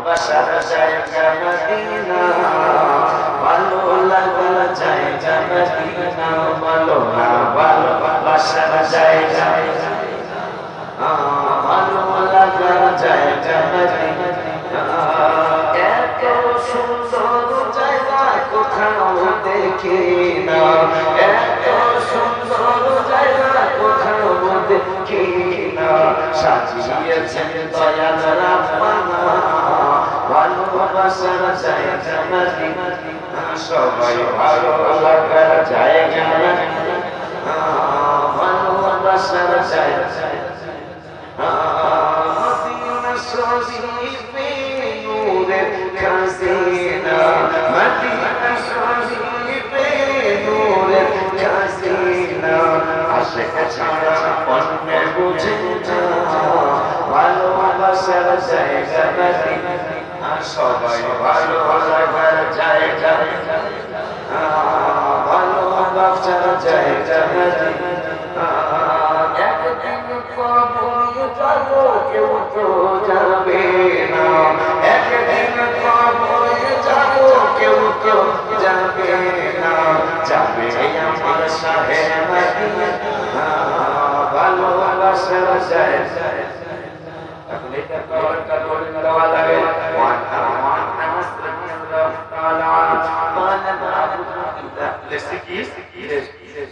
ভালোবাসার জায়গা মদিনা, ভালো লাগার জায়গা মদিনা, বলো না ভালোবাসার জায়গা, ভালো লাগার জায়গা মদিনা। এত সুন্দর জায়গা কোথাও দেখি না, এত সুন্দর জায়গা কোথাও দেখি না, সাজিয়েছেন দয়াল রাব্বানা, ভালোবাসার জায়গা মদিনা, সবাই ভালো লাগার জায়গা মদিনা, ভালোবাসার জায়গা মদিনা শরীফে নূরের খাজিনা, মদিনা শরীফে নূরের খাজিনা, আশিক ছাড়া অন্য বুঝে না, ভালোবাসার জায়গা মদিনা, সবাই ভালো লাগার জায়গা, ভালোবাসার জায়গা মদিনা। একদিন কবরে যাবো কেউ তো যাবে না, একদিন কবরে যাবো কেউ তো যাবে না, যাবে আমার শাহে মদিনা, ভালোবাসার জায়গা। এখন এটা কবরটা বলে দেওয়া লাগে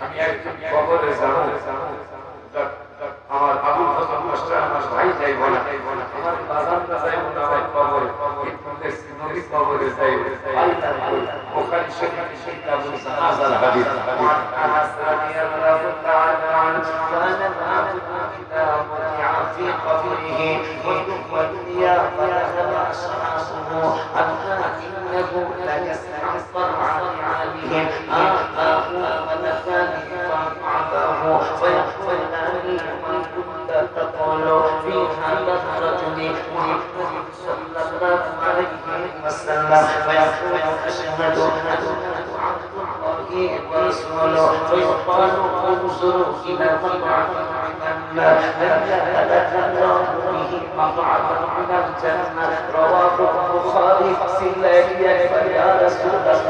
আমি একজন কবরে যাব, আমার আবুল হাসান মাস্টার আমার ভাই যাইব না, আমার বাজানটা যাইব না, আমার কবরে নবী কবরে যাইব। বুখারী শরীফে কিতাবুল জানাজার হাদিস রাদিয়াল্লাহু তাআলা আনহু في قبره ويا فلا أصحابه إنه ليستعصر عليهم ونفاني فأعطاه فيقولان ما كنت تقول في هذا الرجل محمد صلى الله عليه وسلم، فيقول أشهد أنه عبد الله ورسوله، فيقال انظروا إلى مقعد مقعد من الجنة، رواه البخاري. سيدنا يا رسول الله